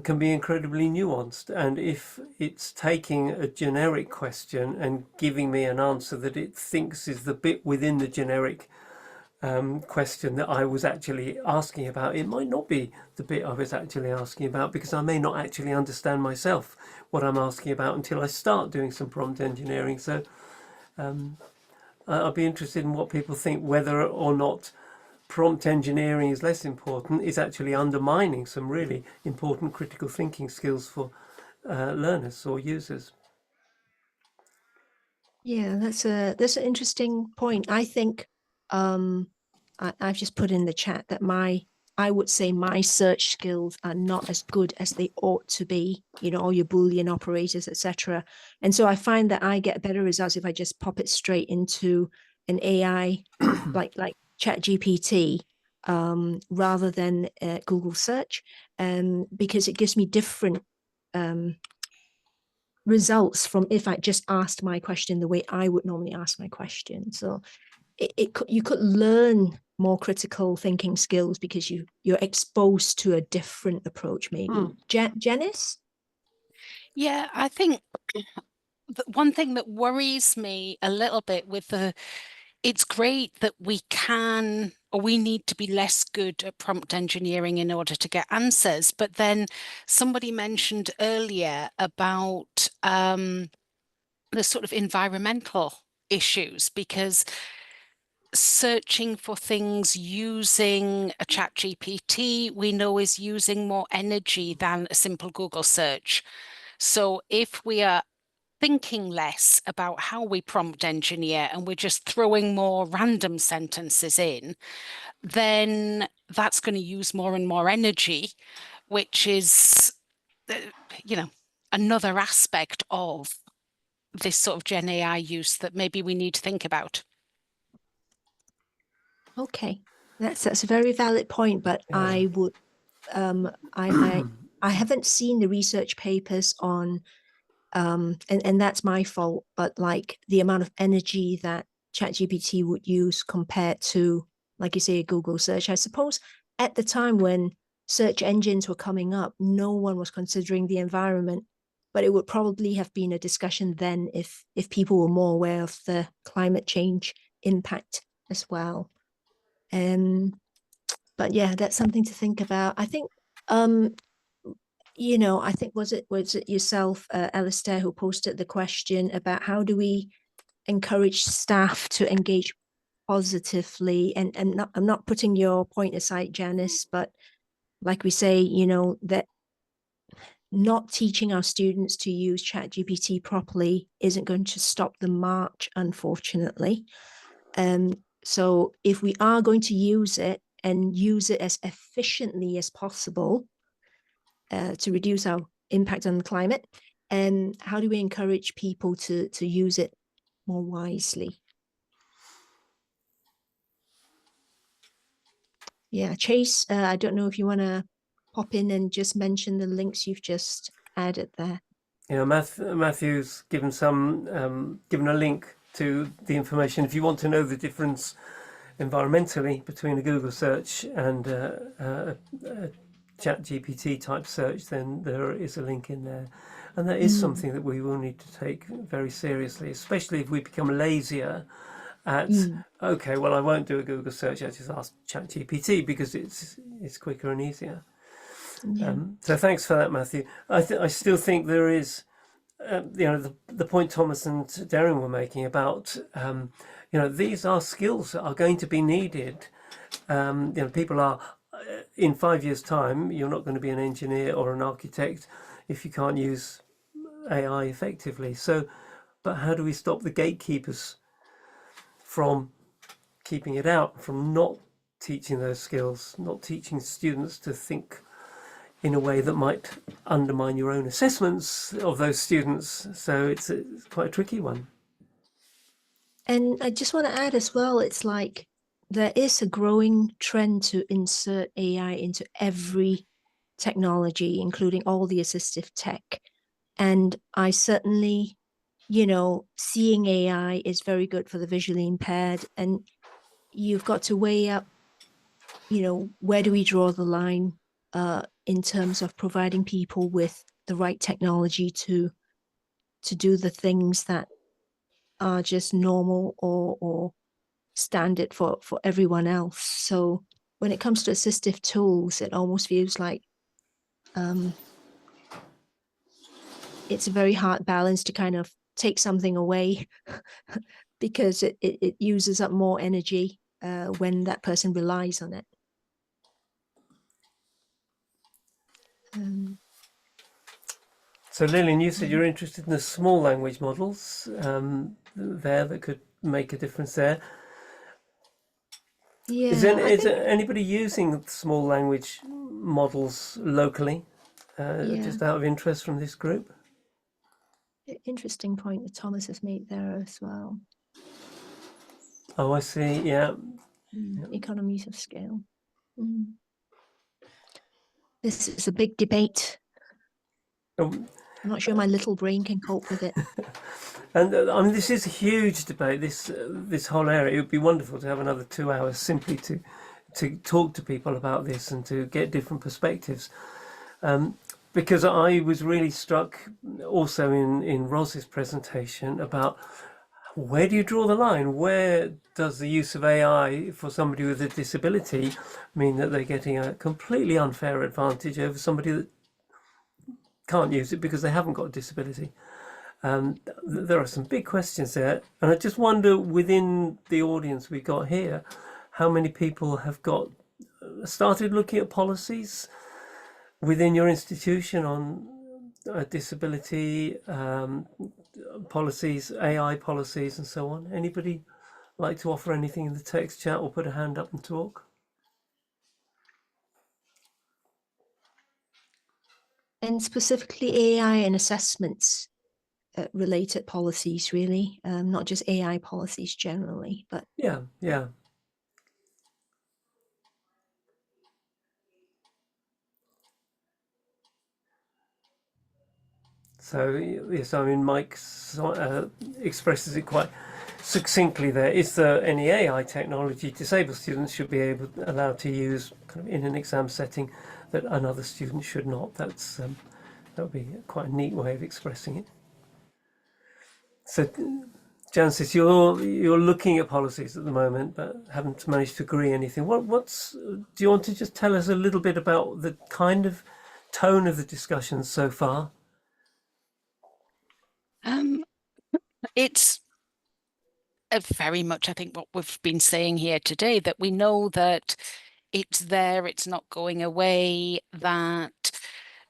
can be incredibly nuanced. And if it's taking a generic question and giving me an answer that it thinks is the bit within the generic question that I was actually asking about, it might not be the bit I was actually asking about, because I may not actually understand myself what I'm asking about until I start doing some prompt engineering. So I'd be interested in what people think, whether or not prompt engineering is less important, is actually undermining some really important critical thinking skills for learners or users. Yeah, that's an interesting point. I think I've just put in the chat that I would say my search skills are not as good as they ought to be, all your Boolean operators, etc. And so I find that I get better results if I just pop it straight into an AI like ChatGPT rather than Google search, because it gives me different results from if I just asked my question the way I would normally ask my question. So you could learn more critical thinking skills because you're exposed to a different approach, maybe. Janice? Yeah, I think one thing that worries me a little bit with it's great that we can, or we need to be less good at prompt engineering in order to get answers. But then somebody mentioned earlier about the sort of environmental issues, because searching for things using a ChatGPT, we know, is using more energy than a simple Google search. So if we are thinking less about how we prompt engineer and we're just throwing more random sentences in, then that's going to use more and more energy, which is, another aspect of this sort of Gen AI use that maybe we need to think about. Okay, that's a very valid point, but yeah. I would I haven't seen the research papers on and that's my fault, but like the amount of energy that ChatGPT would use compared to, like you say, a Google search. I suppose at the time when search engines were coming up, no one was considering the environment, but it would probably have been a discussion then if people were more aware of the climate change impact as well. But yeah, that's something to think about. I think I think was it yourself, Alistair, who posted the question about how do we encourage staff to engage positively? And I'm not putting your point aside, Janice, but like we say, that not teaching our students to use ChatGPT properly isn't going to stop the march, unfortunately. So if we are going to use it and use it as efficiently as possible, to reduce our impact on the climate, and how do we encourage people to use it more wisely? Yeah, Chase, I don't know if you want to pop in and just mention the links you've just added there. Yeah, Matthew's given given a link to the information. If you want to know the difference environmentally between a Google search and a ChatGPT type search, then there is a link in there, and that is something that we will need to take very seriously, especially if we become lazier at okay, well, I won't do a Google search, I just ask ChatGPT because it's quicker and easier. So thanks for that, Matthew. I still think there is the point Thomas and Darren were making about these are skills that are going to be needed. People are in 5 years' time, you're not going to be an engineer or an architect if you can't use AI effectively. So, but how do we stop the gatekeepers from keeping it out, from not teaching those skills, not teaching students to think in a way that might undermine your own assessments of those students? So it's quite a tricky one. And I just want to add as well, it's like there is a growing trend to insert AI into every technology, including all the assistive tech. And I certainly, seeing AI is very good for the visually impaired. And you've got to weigh up, where do we draw the line in terms of providing people with the right technology to do the things that are just normal or standard for everyone else. So when it comes to assistive tools, it almost feels like it's a very hard balance to kind of take something away because it uses up more energy when that person relies on it. So Lillian, you said you're interested in the small language models there that could make a difference there. Yeah, Is there anybody using small language models locally, just out of interest from this group? Interesting point that Thomas has made there as well. Oh, I see. Yeah. Economies of scale. This is a big debate. I'm not sure my little brain can cope with it. And I mean, this is a huge debate. This whole area. It would be wonderful to have another 2 hours simply to talk to people about this and to get different perspectives. Because I was really struck also in Ros's presentation about where do you draw the line? Where does the use of AI for somebody with a disability mean that they're getting a completely unfair advantage over somebody that can't use it because they haven't got a disability? There are some big questions there, and I just wonder within the audience we got here, how many people have started looking at policies within your institution on disability policies, AI policies, and so on. Anybody like to offer anything in the text chat or put a hand up and talk? And specifically AI and assessments related policies, really, not just AI policies generally, but yeah. So yes, I mean, Mike expresses it quite succinctly there. Is there any AI technology disabled students should be allowed to use kind of in an exam setting that another student should not? That would be quite a neat way of expressing it. So, Jancis, you're looking at policies at the moment, but haven't managed to agree anything. Do you want to just tell us a little bit about the kind of tone of the discussions so far? It's very much, I think, what we've been saying here today, that we know that it's there, it's not going away, that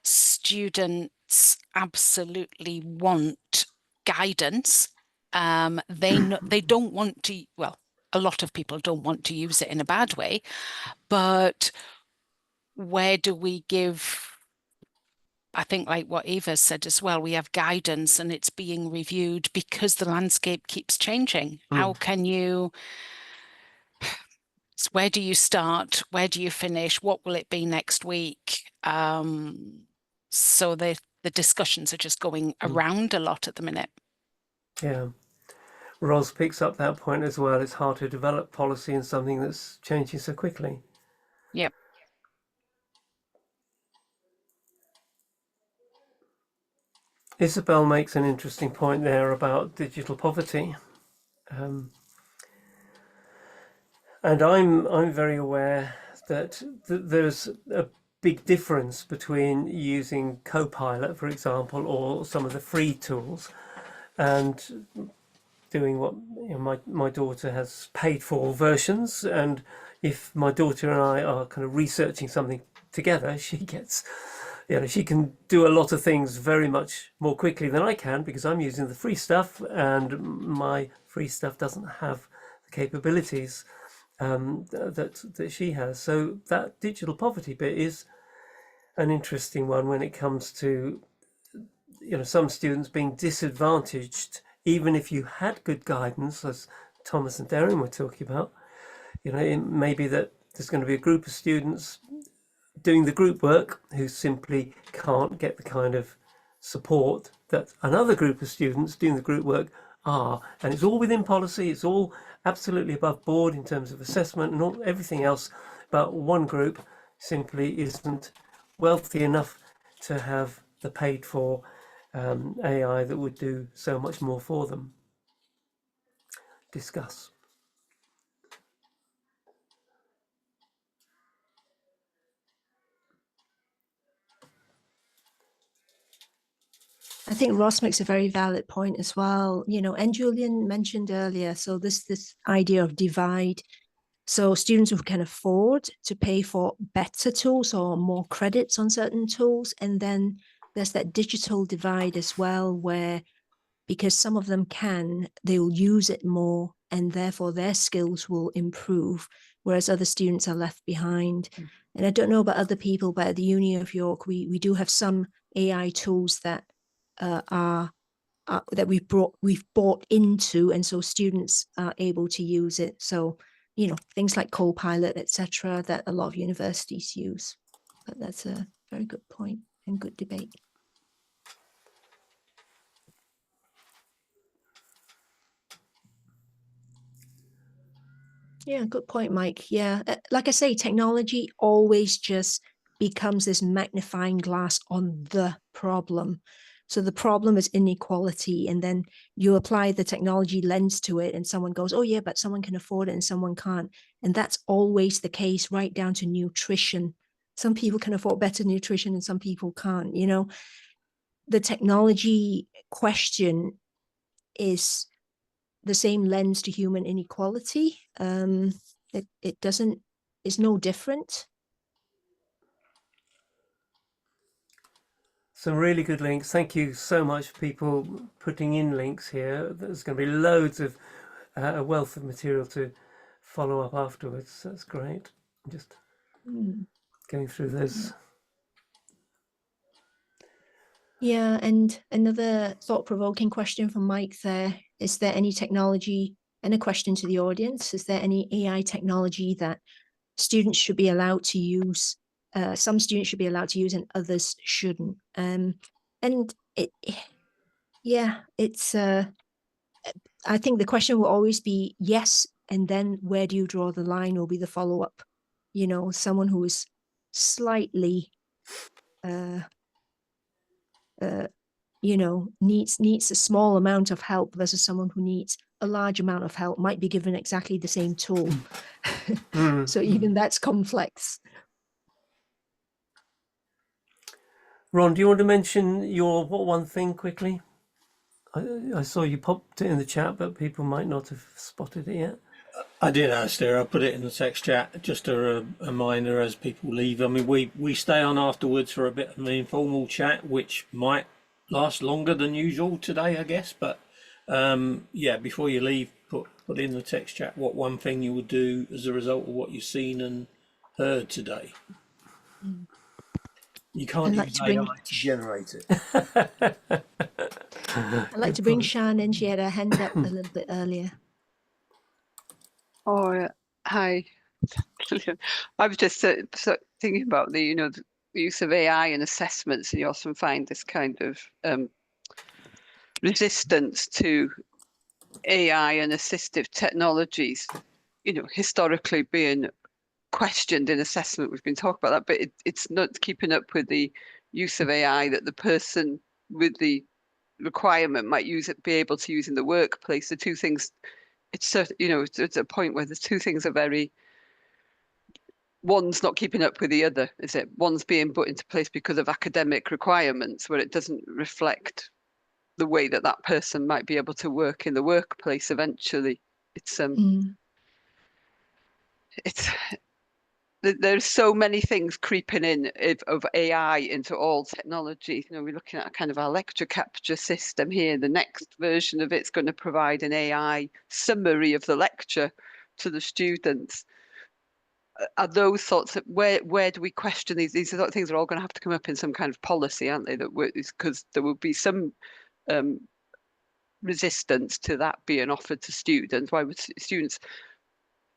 students absolutely want guidance. They don't want to, well, a lot of people don't want to use it in a bad way, but where do we give, I think, like what Eva said as well, we have guidance and it's being reviewed because the landscape keeps changing. How can you, where do you start? Where do you finish? What will it be next week? So the discussions are just going around a lot at the minute. Yeah. Ros picks up that point as well. It's hard to develop policy in something that's changing so quickly. Yep. Isabel makes an interesting point there about digital poverty. And I'm very aware that there's a big difference between using Copilot, for example, or some of the free tools, and doing what my daughter has paid for versions. And if my daughter and I are kind of researching something together, she gets, she can do a lot of things very much more quickly than I can because I'm using the free stuff, and my free stuff doesn't have the capabilities that she has. So that digital poverty bit is an interesting one when it comes to some students being disadvantaged, even if you had good guidance, as Thomas and Darren were talking about. You know, it may be that there's going to be a group of students doing the group work who simply can't get the kind of support that another group of students doing the group work are. And it's all within policy, it's all absolutely above board in terms of assessment and all, everything else. But one group simply isn't wealthy enough to have the paid for AI that would do so much more for them. Discuss. I think Ross makes a very valid point as well, you know, and Julian mentioned earlier. So this idea of divide. So students who can afford to pay for better tools or more credits on certain tools. And then there's that digital divide as well, where because some of them can, they will use it more and therefore their skills will improve, whereas other students are left behind. And I don't know about other people, but at the Uni of York, we do have some AI tools that that we've bought into, and so students are able to use it. So, you know, things like Copilot, etc., that a lot of universities use. But that's a very good point and good debate. Yeah, good point, Mike. Yeah, like I say, technology always just becomes this magnifying glass on the problem. So the problem is inequality, and then you apply the technology lens to it, and someone goes, oh yeah, but someone can afford it and someone can't. And that's always the case, right down to nutrition. Some people can afford better nutrition and some people can't, you know. The technology question is the same lens to human inequality. It doesn't, it's no different. Some really good links. Thank you so much for people putting in links here. There's going to be loads of a wealth of material to follow up afterwards. That's great. I'm just going through those. Yeah, and another thought-provoking question from Mike there. Is there any technology, and a question to the audience, is there any AI technology that students should be allowed to use? Some students should be allowed to use and others shouldn't. And it's, I think the question will always be yes, and then where do you draw the line will be the follow-up. You know, someone who is slightly you know, needs a small amount of help versus someone who needs a large amount of help might be given exactly the same tool. So even that's complex. Ron, do you want to mention your one thing quickly? I saw you popped it in the chat, but people might not have spotted it yet. I did, Alistair. I put it in the text chat, just a reminder as people leave. I mean, we stay on afterwards for a bit of an informal chat, which might last longer than usual today, I guess. But yeah, before you leave, put in the text chat what one thing you would do as a result of what you've seen and heard today. You can't use AI to generate it. I'd like to bring Shan in. She had her hand up a little bit earlier. Oh, hi. I was just thinking about the, the use of AI in assessments, and you often find this kind of resistance to AI and assistive technologies, historically being questioned in assessment. We've been talking about that, but it's not keeping up with the use of AI that the person with the requirement might be able to use in the workplace. The two things, it's a point where the two things are one's not keeping up with the other, is it? One's being put into place because of academic requirements where it doesn't reflect the way that that person might be able to work in the workplace eventually. There's so many things creeping in of AI into all technology. We're looking at kind of our lecture capture system here. The next version of it's going to provide an AI summary of the lecture to the students. Are those sorts of where do we question these? These sort of things are all going to have to come up in some kind of policy, aren't they? Because there will be some resistance to that being offered to students. Why would students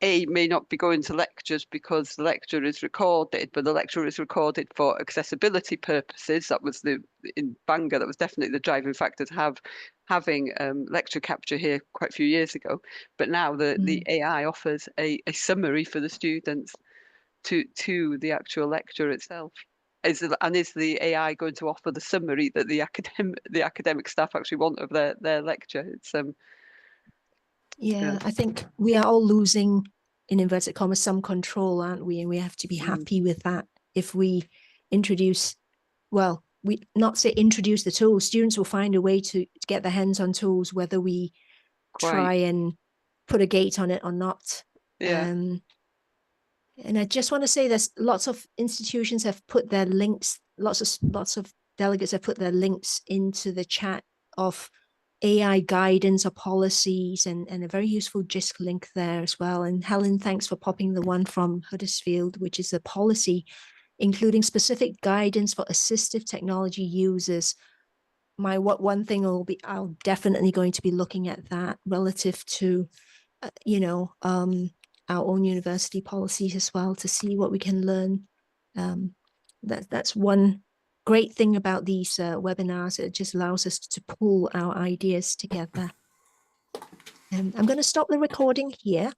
may not be going to lectures because the lecture is recorded, but the lecture is recorded for accessibility purposes. That was in Bangor, that was definitely the driving factor to having lecture capture here quite a few years ago. But now the AI offers a summary for the students to the actual lecture itself. Is the AI going to offer the summary that the academic staff actually want of their lecture? It's Yeah, I think we are all losing, in inverted commas, some control, aren't we? And we have to be happy with that. If we introduce, well, we not say introduce the tools, students will find a way to get their hands on tools, whether we try and put a gate on it or not. Yeah. And I just want to say there's lots of institutions have put their links, lots of delegates have put their links into the chat of AI guidance or policies, and a very useful JISC link there as well. And Helen, thanks for popping the one from Huddersfield, which is a policy including specific guidance for assistive technology users. One thing I'll definitely going to be looking at that relative to, our own university policies as well, to see what we can learn. That's one great thing about these webinars. It just allows us to pull our ideas together. I'm going to stop the recording here.